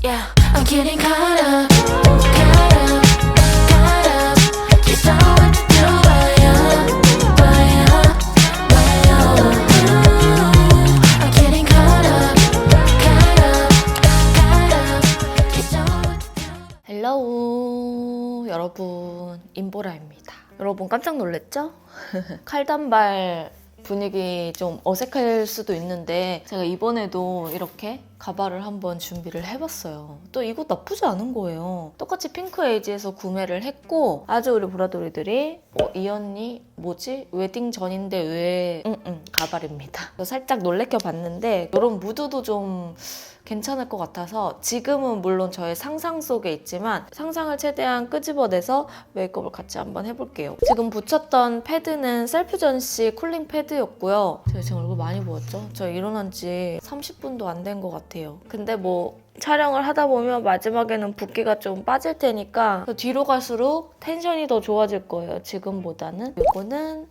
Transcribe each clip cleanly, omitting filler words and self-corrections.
Yeah, I'm getting caught up, caught up, caught up. Just don't know what to do, I'm getting caught up, caught up, caught up. Just don't know what to do. 헬로우 여러분, 임보라입니다. 여러분 깜짝 놀랐죠? 칼단발 분위기 좀 어색할 수도 있는데 제가 이번에도 이렇게 가발을 한번 준비를 해봤어요. 또 이거 나쁘지 않은 거예요. 똑같이 핑크에이지에서 구매를 했고 아주 우리 보라돌이들이 이 언니 뭐지? 웨딩 전인데 왜 가발입니다. 살짝 놀래켜 봤는데 이런 무드도 좀 괜찮을 것 같아서 지금은 물론 저의 상상 속에 있지만 상상을 최대한 끄집어내서 메이크업을 같이 한번 해볼게요. 지금 붙였던 패드는 셀프전시 쿨링 패드였고요. 제가 지금 얼굴 많이 부었죠? 저 일어난 지 30분도 안 된 것 같아요. 근데 뭐 촬영을 하다 보면 마지막에는 붓기가 좀 빠질 테니까 뒤로 갈수록 텐션이 더 좋아질 거예요. 지금보다는. 이거는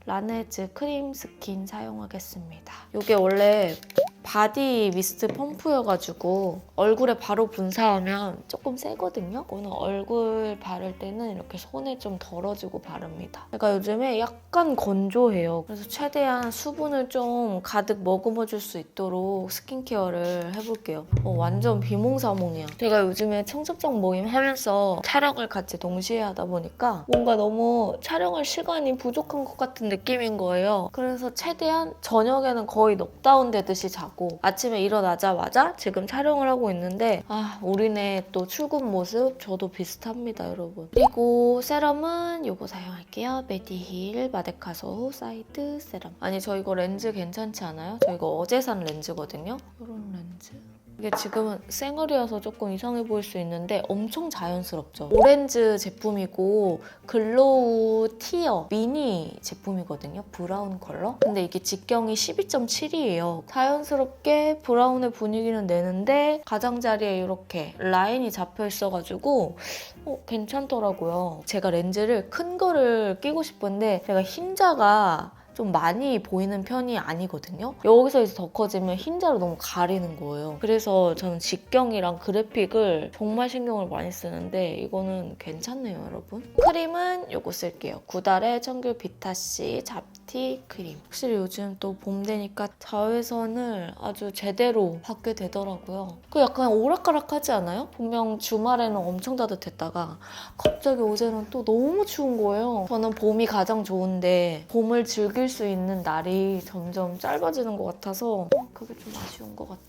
라네즈 크림 스킨 사용하겠습니다. 이게 원래 바디 미스트 펌프여가지고 얼굴에 바로 분사하면 조금 세거든요. 오늘 얼굴 바를 때는 이렇게 손에 좀 덜어주고 바릅니다. 제가 요즘에 약간 건조해요. 그래서 최대한 수분을 좀 가득 머금어줄 수 있도록 스킨케어를 해볼게요. 완전 비몽사몽이야. 제가 요즘에 청첩장 모임 하면서 촬영을 같이 동시에 하다 보니까 뭔가 너무 촬영할 시간이 부족한 것 같은 느낌인 거예요. 그래서 최대한 저녁에는 거의 넉다운 되듯이 자고 아침에 일어나자마자 지금 촬영을 하고 있는데 우리네 또 출근 모습 저도 비슷합니다, 여러분. 그리고 세럼은 이거 사용할게요. 메디힐 마데카소 사이드 세럼. 아니 저 이거 렌즈 괜찮지 않아요? 저 이거 어제 산 렌즈거든요. 이런 렌즈. 이게 지금은 쌩얼이어서 조금 이상해 보일 수 있는데 엄청 자연스럽죠. 오렌지 제품이고 글로우 티어 미니 제품이거든요. 브라운 컬러. 근데 이게 직경이 12.7이에요. 자연스럽게 브라운의 분위기는 내는데 가장자리에 이렇게 라인이 잡혀 있어가지고 괜찮더라고요. 제가 렌즈를 큰 거를 끼고 싶은데 제가 흰자가 좀 많이 보이는 편이 아니거든요. 여기서 이제 더 커지면 흰자로 너무 가리는 거예요. 그래서 저는 직경이랑 그래픽을 정말 신경을 많이 쓰는데 이거는 괜찮네요, 여러분. 크림은 이거 쓸게요. 구달의 청귤 비타C 잡티 크림. 확실히 요즘 또 봄 되니까 자외선을 아주 제대로 받게 되더라고요. 그 약간 오락가락하지 않아요? 분명 주말에는 엄청 따뜻했다가 갑자기 어제는 또 너무 추운 거예요. 저는 봄이 가장 좋은데 봄을 즐길 수 있는 날이 점점 짧아지는 것 같아서 그게 좀 아쉬운 것 같아.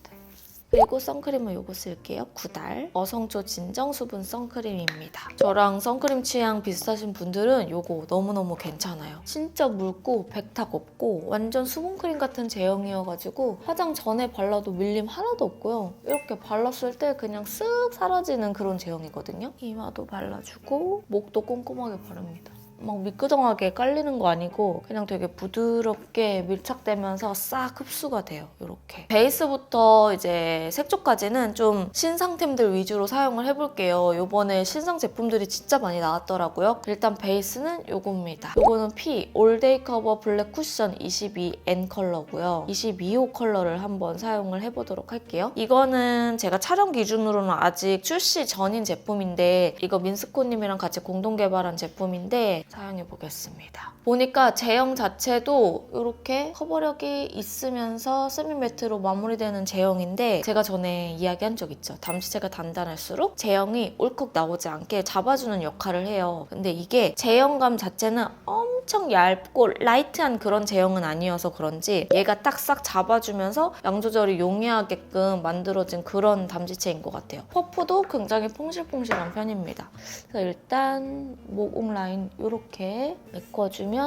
그리고 선크림은 이거 쓸게요. 구달 어성초 진정 수분 선크림입니다. 저랑 선크림 취향 비슷하신 분들은 이거 너무너무 괜찮아요. 진짜 묽고 백탁 없고 완전 수분크림 같은 제형이어가지고 화장 전에 발라도 밀림 하나도 없고요. 이렇게 발랐을 때 그냥 쓱 사라지는 그런 제형이거든요. 이마도 발라주고 목도 꼼꼼하게 바릅니다. 막 미끄덩하게 깔리는 거 아니고 그냥 되게 부드럽게 밀착되면서 싹 흡수가 돼요. 이렇게. 베이스부터 이제 색조까지는 좀 신상템들 위주로 사용을 해볼게요. 이번에 신상 제품들이 진짜 많이 나왔더라고요. 일단 베이스는 이겁니다. 이거는 P 올데이 커버 블랙 쿠션 22N 컬러고요. 22호 컬러를 한번 사용을 해보도록 할게요. 이거는 제가 촬영 기준으로는 아직 출시 전인 제품인데 이거 민스코님이랑 같이 공동 개발한 제품인데 사용해보겠습니다. 보니까 제형 자체도 이렇게 커버력이 있으면서 세미매트로 마무리되는 제형인데 제가 전에 이야기한 적 있죠. 담지체가 단단할수록 제형이 울컥 나오지 않게 잡아주는 역할을 해요. 근데 이게 제형감 자체는 엄청 얇고 라이트한 그런 제형은 아니어서 그런지 얘가 딱 싹 잡아주면서 양 조절이 용이하게끔 만들어진 그런 담지체인 것 같아요. 퍼프도 굉장히 퐁실퐁실한 편입니다. 그래서 일단 모공 라인 이렇게 메꿔주면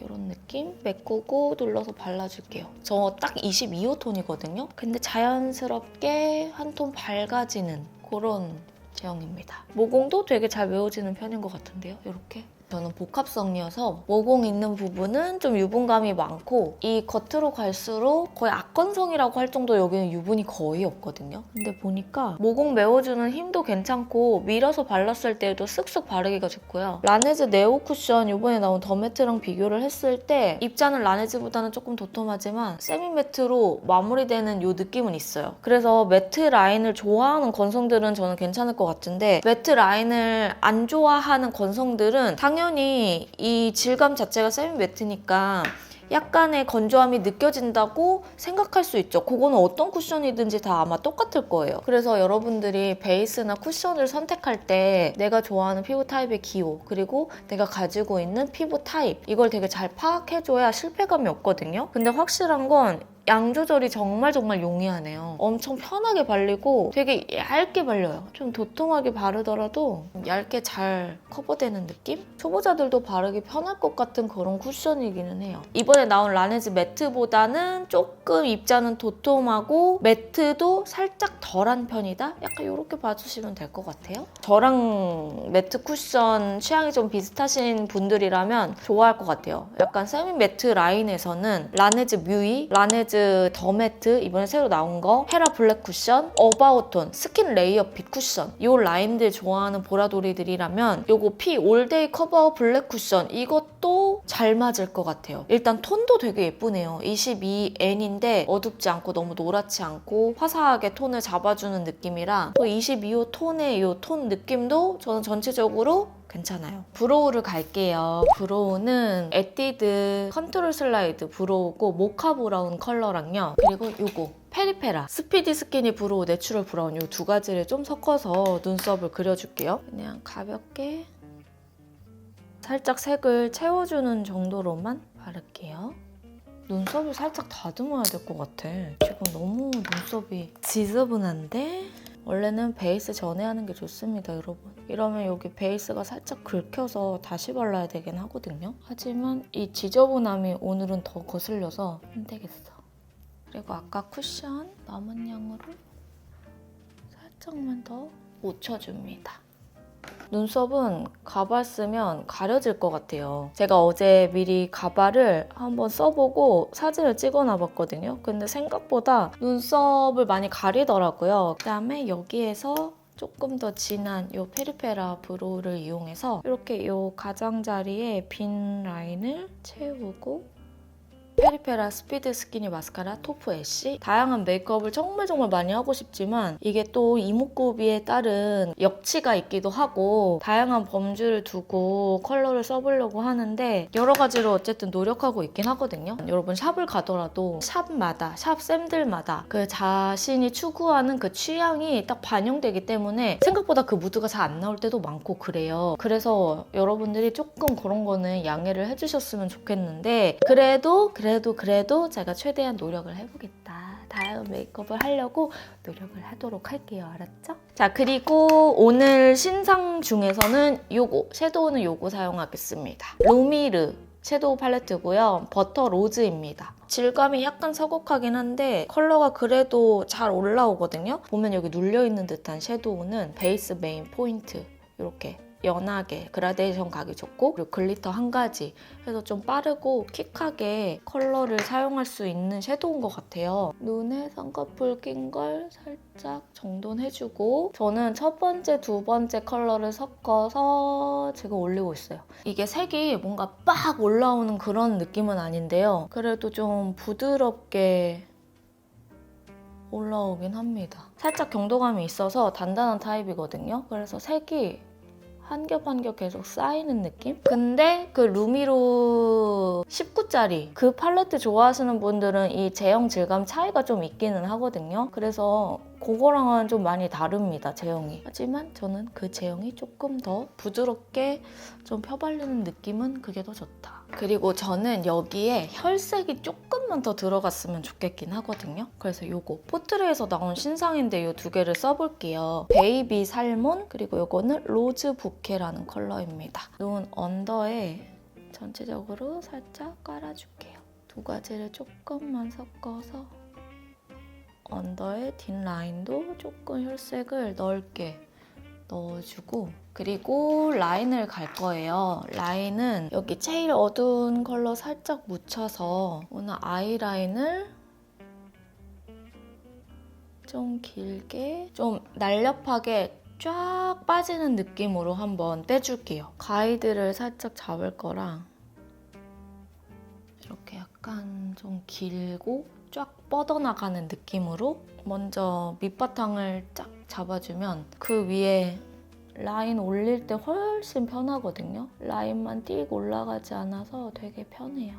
이런 느낌? 메꾸고 눌러서 발라줄게요. 저 딱 22호 톤이거든요. 근데 자연스럽게 한 톤 밝아지는 그런 제형입니다. 모공도 되게 잘 메워지는 편인 것 같은데요. 이렇게. 저는 복합성이어서 모공 있는 부분은 좀 유분감이 많고 이 겉으로 갈수록 거의 악건성이라고 할 정도 여기는 유분이 거의 없거든요. 근데 보니까 모공 메워주는 힘도 괜찮고 밀어서 발랐을 때도 쓱쓱 바르기가 좋고요. 라네즈 네오 쿠션 이번에 나온 더 매트랑 비교를 했을 때 입자는 라네즈보다는 조금 도톰하지만 세미 매트로 마무리되는 이 느낌은 있어요. 그래서 매트 라인을 좋아하는 건성들은 저는 괜찮을 것 같은데 매트 라인을 안 좋아하는 건성들은 당연히 이 질감 자체가 세미 매트니까 약간의 건조함이 느껴진다고 생각할 수 있죠. 그거는 어떤 쿠션이든지 다 아마 똑같을 거예요. 그래서 여러분들이 베이스나 쿠션을 선택할 때 내가 좋아하는 피부 타입의 기호 그리고 내가 가지고 있는 피부 타입 이걸 되게 잘 파악해줘야 실패감이 없거든요. 근데 확실한 건 양 조절이 정말 용이하네요. 엄청 편하게 발리고 되게 얇게 발려요. 좀 도톰하게 바르더라도 얇게 잘 커버되는 느낌? 초보자들도 바르기 편할 것 같은 그런 쿠션이기는 해요. 이번에 나온 라네즈 매트보다는 조금 입자는 도톰하고 매트도 살짝 덜한 편이다? 약간 이렇게 봐주시면 될 것 같아요. 저랑 매트 쿠션 취향이 좀 비슷하신 분들이라면 좋아할 것 같아요. 약간 세미 매트 라인에서는 라네즈 뮤이, 라네즈 더 매트, 이번에 새로 나온 거 헤라 블랙 쿠션, 어바웃톤, 스킨 레이어 빛 쿠션 이 라인들 좋아하는 보라돌이들이라면 요거 피 올데이 커버 블랙 쿠션 이것도 잘 맞을 것 같아요. 일단 톤도 되게 예쁘네요. 22N인데 어둡지 않고 너무 노랗지 않고 화사하게 톤을 잡아주는 느낌이라 또 22호 톤의 이 톤 느낌도 저는 전체적으로 괜찮아요. 브로우를 갈게요. 브로우는 에뛰드 컨트롤 슬라이드 브로우고 모카 브라운 컬러랑요. 그리고 요거 페리페라 스피디 스키니 브로우 내추럴 브라운 이 두 가지를 좀 섞어서 눈썹을 그려줄게요. 그냥 가볍게 살짝 색을 채워주는 정도로만 바를게요. 눈썹을 살짝 다듬어야 될 것 같아. 지금 너무 눈썹이 지저분한데? 원래는 베이스 전에 하는 게 좋습니다, 여러분. 이러면 여기 베이스가 살짝 긁혀서 다시 발라야 되긴 하거든요. 하지만 이 지저분함이 오늘은 더 거슬려서 안 되겠어. 그리고 아까 쿠션 남은 양으로 살짝만 더 묻혀줍니다. 눈썹은 가발 쓰면 가려질 것 같아요. 제가 어제 미리 가발을 한번 써보고 사진을 찍어놔봤거든요. 근데 생각보다 눈썹을 많이 가리더라고요. 그다음에 여기에서 조금 더 진한 이 페리페라 브로우를 이용해서 이렇게 이 가장자리에 빈 라인을 채우고 페리페라 스피드 스키니 마스카라 토프 애쉬 다양한 메이크업을 정말 많이 하고 싶지만 이게 또 이목구비에 따른 역치가 있기도 하고 다양한 범주를 두고 컬러를 써보려고 하는데 여러 가지로 어쨌든 노력하고 있긴 하거든요. 여러분 샵을 가더라도 샵마다 샵쌤들마다 그 자신이 추구하는 그 취향이 딱 반영되기 때문에 생각보다 그 무드가 잘 안 나올 때도 많고 그래요. 그래서 여러분들이 조금 그런 거는 양해를 해주셨으면 좋겠는데 그래도 제가 최대한 노력을 해보겠다. 다양한 메이크업을 하려고 노력을 하도록 할게요. 알았죠? 자, 그리고 오늘 신상 중에서는 요거, 섀도우는 요거 사용하겠습니다. 루미르 섀도우 팔레트고요. 버터 로즈입니다. 질감이 약간 서걱하긴 한데 컬러가 그래도 잘 올라오거든요. 보면 여기 눌려있는 듯한 섀도우는 베이스 메인 포인트 이렇게 연하게 그라데이션 가기 좋고 그리고 글리터 한 가지 해서 좀 빠르고 킥하게 컬러를 사용할 수 있는 섀도우인 것 같아요. 눈에 쌍꺼풀 낀 걸 살짝 정돈해주고 저는 첫 번째, 두 번째 컬러를 섞어서 지금 올리고 있어요. 이게 색이 뭔가 빡 올라오는 그런 느낌은 아닌데요. 그래도 좀 부드럽게 올라오긴 합니다. 살짝 경도감이 있어서 단단한 타입이거든요. 그래서 색이 한 겹 한 겹 계속 쌓이는 느낌? 근데 그 루미로 19짜리 그 팔레트 좋아하시는 분들은 이 제형 질감 차이가 좀 있기는 하거든요. 그래서 그거랑은 좀 많이 다릅니다, 제형이. 하지만 저는 그 제형이 조금 더 부드럽게 좀 펴발리는 느낌은 그게 더 좋다. 그리고 저는 여기에 혈색이 조금만 더 들어갔으면 좋겠긴 하거든요. 그래서 요거 포트레에서 나온 신상인데 요 두 개를 써볼게요. 베이비 살몬 그리고 요거는 로즈 부케라는 컬러입니다. 눈 언더에 전체적으로 살짝 깔아줄게요. 두 가지를 조금만 섞어서 언더의 뒷라인도 조금 혈색을 넓게 넣어주고 그리고 라인을 갈 거예요. 라인은 여기 제일 어두운 컬러 살짝 묻혀서 오늘 아이라인을 좀 길게 좀 날렵하게 쫙 빠지는 느낌으로 한번 떼줄게요. 가이드를 살짝 잡을 거랑 이렇게 약간 좀 길고 쫙 뻗어나가는 느낌으로 먼저 밑바탕을 쫙 잡아주면 그 위에 라인 올릴 때 훨씬 편하거든요. 라인만 띡 올라가지 않아서 되게 편해요.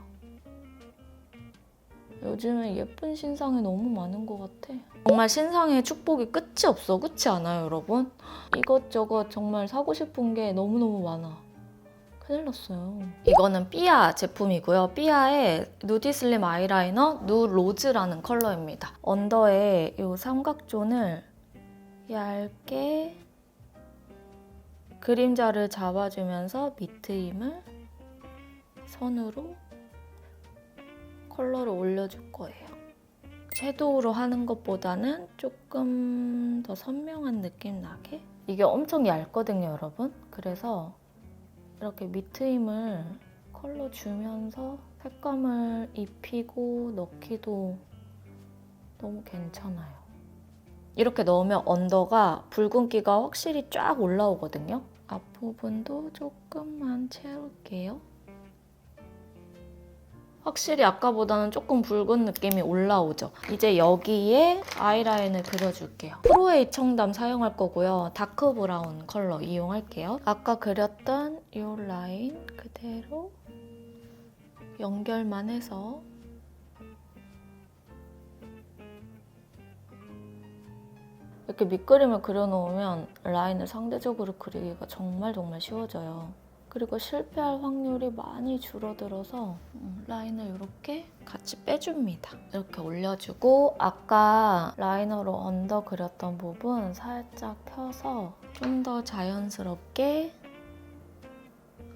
요즘에 예쁜 신상이 너무 많은 것 같아. 정말 신상의 축복이 끝이 없어. 그렇지 않아요, 여러분? 이것저것 정말 사고 싶은 게 너무너무 많아. 큰일 났어요. 이거는 삐아 제품이고요. 삐아의 누디 슬림 아이라이너 누 로즈라는 컬러입니다. 언더에 이 삼각존을 얇게 그림자를 잡아주면서 밑트임을 선으로 컬러를 올려줄 거예요. 섀도우로 하는 것보다는 조금 더 선명한 느낌 나게. 이게 엄청 얇거든요, 여러분. 그래서 이렇게 밑트임을 컬러 주면서 색감을 입히고 넣기도 너무 괜찮아요. 이렇게 넣으면 언더가 붉은기가 확실히 쫙 올라오거든요. 앞부분도 조금만 채울게요. 확실히 아까보다는 조금 붉은 느낌이 올라오죠. 이제 여기에 아이라인을 그려줄게요. 프로에이 청담 사용할 거고요. 다크 브라운 컬러 이용할게요. 아까 그렸던 이 라인 그대로 연결만 해서 이렇게 밑그림을 그려놓으면 라인을 상대적으로 그리기가 정말 쉬워져요. 그리고 실패할 확률이 많이 줄어들어서 라인을 이렇게 같이 빼줍니다. 이렇게 올려주고 아까 라이너로 언더 그렸던 부분 살짝 펴서 좀 더 자연스럽게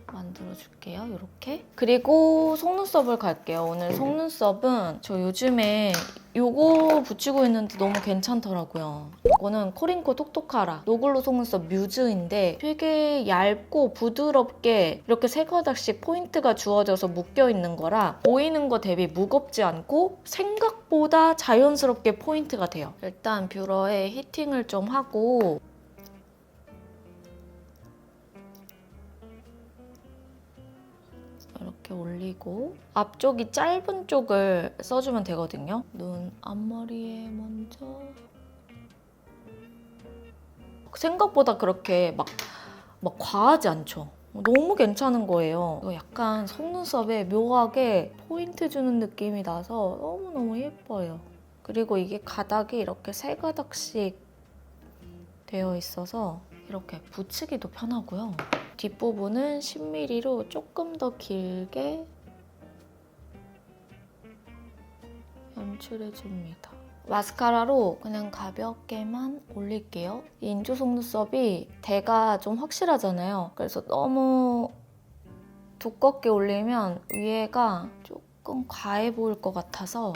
만들어줄게요. 이렇게. 그리고 속눈썹을 갈게요. 오늘 속눈썹은 저 요즘에 요거 붙이고 있는데 너무 괜찮더라고요. 이거는 코링코 톡톡하라 노글로 속눈썹 뮤즈인데 되게 얇고 부드럽게 이렇게 세 가닥씩 포인트가 주어져서 묶여있는 거라 보이는 거 대비 무겁지 않고 생각보다 자연스럽게 포인트가 돼요. 일단 뷰러에 히팅을 좀 하고 이렇게 올리고 앞쪽이 짧은 쪽을 써주면 되거든요. 눈 앞머리에 먼저 생각보다 그렇게 막 과하지 않죠. 너무 괜찮은 거예요. 이거 약간 속눈썹에 묘하게 포인트 주는 느낌이 나서 너무너무 예뻐요. 그리고 이게 가닥이 이렇게 세 가닥씩 되어 있어서 이렇게 붙이기도 편하고요. 뒷부분은 10mm로 조금 더 길게 연출해줍니다. 마스카라로 그냥 가볍게만 올릴게요. 이 인조 속눈썹이 대가 좀 확실하잖아요. 그래서 너무 두껍게 올리면 위에가 조금 과해 보일 것 같아서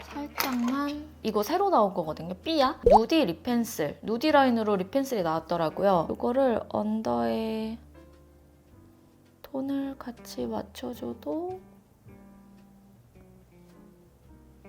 살짝만 이거 새로 나온 거거든요. 삐아 누디 립펜슬 누디 라인으로 립펜슬이 나왔더라고요. 이거를 언더에 톤을 같이 맞춰줘도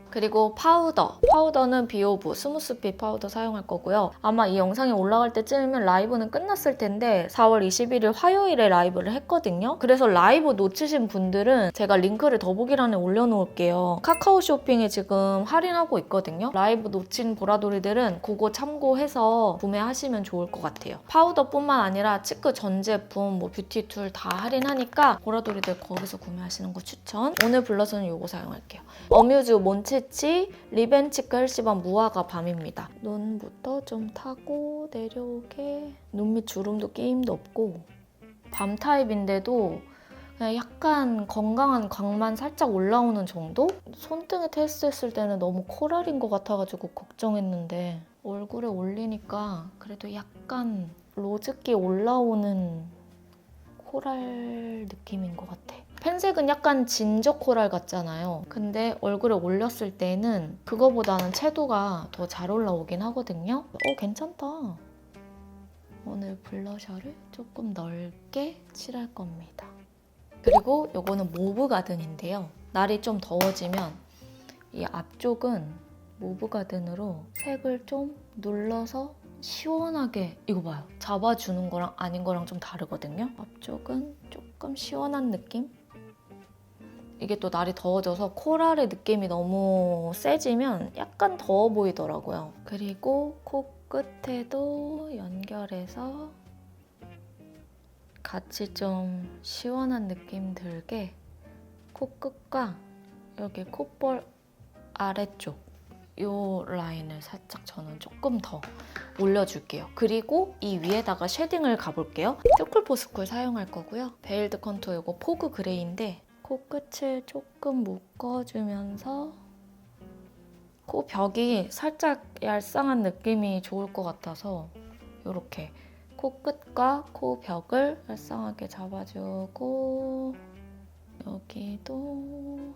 그리고 파우더는 비오브 스무스핏 파우더 사용할 거고요. 아마 이 영상이 올라갈 때쯤이면 라이브는 끝났을 텐데 4월 21일 화요일에 라이브를 했거든요. 그래서 라이브 놓치신 분들은 제가 링크를 더보기란에 올려놓을게요. 카카오 쇼핑에 지금 할인하고 있거든요. 라이브 놓친 보라돌이들은 그거 참고해서 구매하시면 좋을 것 같아요. 파우더뿐만 아니라 치크 전 제품, 뷰티 툴 다 할인하니까 보라돌이들 거기서 구매하시는 거 추천. 오늘 블러셔는 이거 사용할게요. 어뮤즈 몬치치 리벤치크 헬시밤 무화과 밤입니다. 눈부터 좀 타고 내려오게 눈 밑 주름도 끼임도 없고 밤 타입인데도 그냥 약간 건강한 광만 살짝 올라오는 정도? 손등에 테스트했을 때는 너무 코랄인 것 같아가지고 걱정했는데 얼굴에 올리니까 그래도 약간 로즈기 올라오는 코랄 느낌인 것 같아. 펜색은 약간 진저 코랄 같잖아요. 근데 얼굴에 올렸을 때는 그거보다는 채도가 더 잘 올라오긴 하거든요. 괜찮다. 오늘 블러셔를 조금 넓게 칠할 겁니다. 그리고 요거는 모브 가든인데요. 날이 좀 더워지면 이 앞쪽은 모브 가든으로 색을 좀 눌러서 시원하게, 이거 봐요. 잡아주는 거랑 아닌 거랑 좀 다르거든요. 앞쪽은 조금 시원한 느낌? 이게 또 날이 더워져서 코랄의 느낌이 너무 세지면 약간 더워 보이더라고요. 그리고 코끝에도 연결해서 같이 좀 시원한 느낌 들게 코끝과 여기 콧볼 아래쪽 이 라인을 살짝 저는 조금 더 올려줄게요. 그리고 이 위에다가 쉐딩을 가볼게요. 큐쿨포스쿨 사용할 거고요. 베일드 컨투어 이거 포그 그레이인데 코끝을 조금 묶어주면서 코 벽이 살짝 얄쌍한 느낌이 좋을 것 같아서 이렇게 코끝과 코 벽을 얄쌍하게 잡아주고 여기도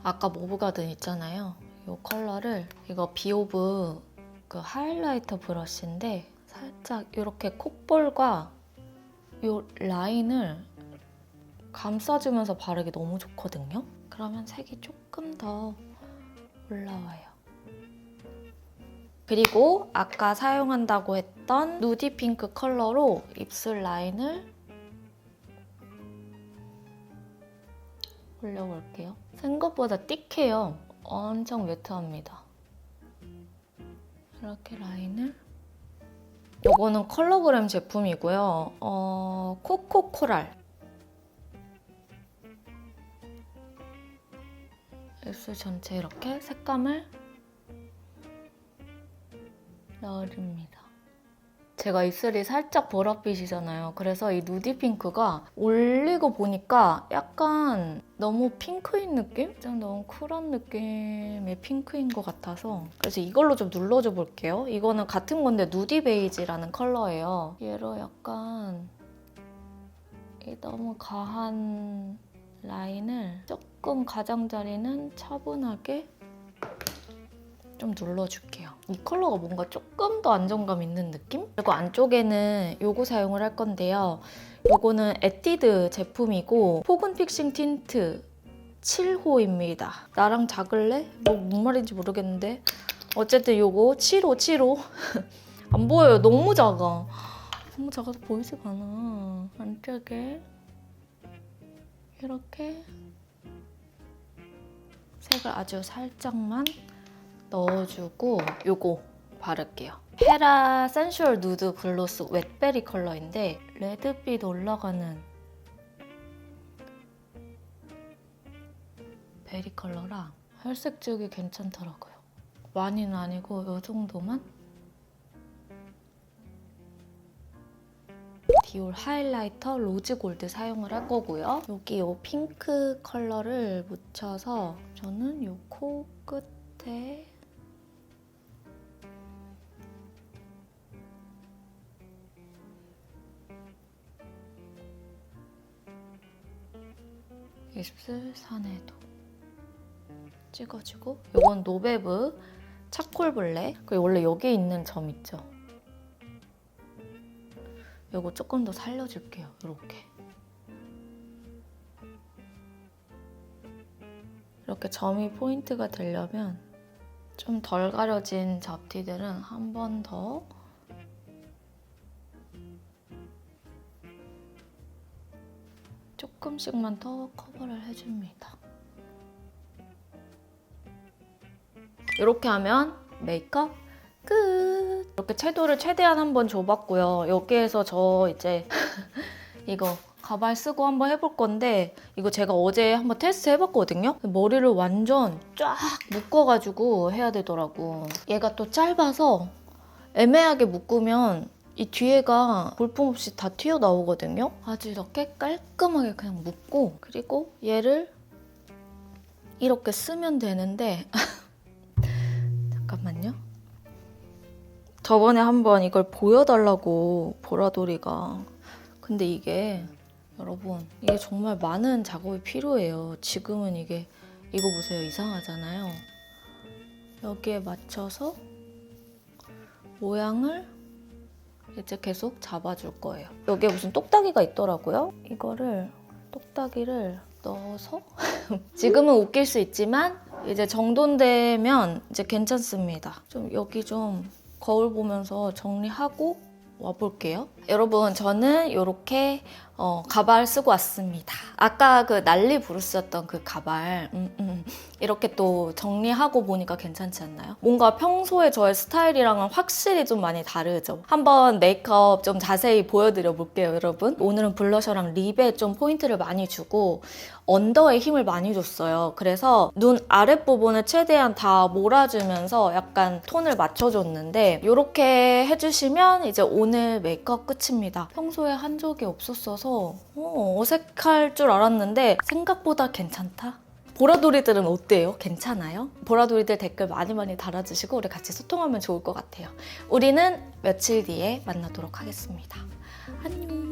아까 모브 가든 있잖아요. 이 컬러를 이거 비오브 그 하이라이터 브러쉬인데 살짝 이렇게 콧볼과 이 라인을 감싸주면서 바르기 너무 좋거든요. 그러면 색이 조금 더 올라와요. 그리고 아까 사용한다고 했던 누디 핑크 컬러로 입술 라인을 올려볼게요. 생각보다 띡해요. 엄청 매트합니다. 이렇게 라인을. 이거는 컬러그램 제품이고요. 코코코랄. 입술 전체 이렇게 색감을 넣어줍니다. 제가 입술이 살짝 보랏빛이잖아요. 그래서 이 누디 핑크가 올리고 보니까 약간 너무 핑크인 느낌? 좀 너무 쿨한 느낌의 핑크인 것 같아서 그래서 이걸로 좀 눌러줘 볼게요. 이거는 같은 건데 누디 베이지라는 컬러예요. 얘로 약간 이 너무 과한 라인을 조금 가장자리는 차분하게 좀 눌러줄게요. 이 컬러가 뭔가 조금 더 안정감 있는 느낌? 그리고 안쪽에는 요거 사용을 할 건데요. 요거는 에뛰드 제품이고 포근 픽싱 틴트 7호입니다. 나랑 작을래? 뭔 말인지 모르겠는데 어쨌든 요거 7호 안 보여요. 너무 작아. 너무 작아서 보이지가 않아. 안쪽에 이렇게 색을 아주 살짝만 넣어주고 요거 바를게요. 헤라 센슈얼 누드 글로스 웻베리 컬러인데 레드빛 올라가는 베리 컬러랑 혈색 지우기 괜찮더라고요. 많이는 아니고 요 정도만. 디올 하이라이터 로즈 골드 사용을 할 거고요. 여기 요 핑크 컬러를 묻혀서 저는 요 코 끝에 입술 산에도 찍어주고 이건 노베브 차콜 블랙 그리고 원래 여기에 있는 점 있죠? 이거 조금 더 살려줄게요. 이렇게 점이 포인트가 되려면 좀 덜 가려진 잡티들은 한 번 더 조금씩만 더 커버를 해줍니다. 이렇게 하면 메이크업 끝! 이렇게 채도를 최대한 한번 줘봤고요. 여기에서 저 이제 이거 가발 쓰고 한번 해볼 건데 이거 제가 어제 한번 테스트 해봤거든요. 머리를 완전 쫙 묶어가지고 해야 되더라고. 얘가 또 짧아서 애매하게 묶으면 이 뒤에가 볼품없이 다 튀어나오거든요. 아주 이렇게 깔끔하게 그냥 묶고 그리고 얘를 이렇게 쓰면 되는데 잠깐만요. 저번에 한번 이걸 보여달라고 보라돌이가 근데 이게 여러분 이게 정말 많은 작업이 필요해요. 지금은 이거 보세요. 이상하잖아요. 여기에 맞춰서 모양을 이제 계속 잡아줄 거예요. 여기에 무슨 똑딱이가 있더라고요. 이거를 똑딱이를 넣어서 지금은 웃길 수 있지만 이제 정돈되면 이제 괜찮습니다. 좀 여기 좀 거울 보면서 정리하고 와볼게요. 여러분 저는 이렇게 가발 쓰고 왔습니다. 아까 그 난리 부르스였던 그 가발 이렇게 또 정리하고 보니까 괜찮지 않나요? 뭔가 평소에 저의 스타일이랑은 확실히 좀 많이 다르죠? 한번 메이크업 좀 자세히 보여드려 볼게요, 여러분. 오늘은 블러셔랑 립에 좀 포인트를 많이 주고 언더에 힘을 많이 줬어요. 그래서 눈 아랫부분을 최대한 다 몰아주면서 약간 톤을 맞춰줬는데 이렇게 해주시면 이제 오늘 메이크업 끝입니다. 평소에 한 적이 없었어서 어색할 줄 알았는데 생각보다 괜찮다? 보라돌이들은 어때요? 괜찮아요? 보라돌이들 댓글 많이 달아주시고 우리 같이 소통하면 좋을 것 같아요. 우리는 며칠 뒤에 만나도록 하겠습니다. 안녕!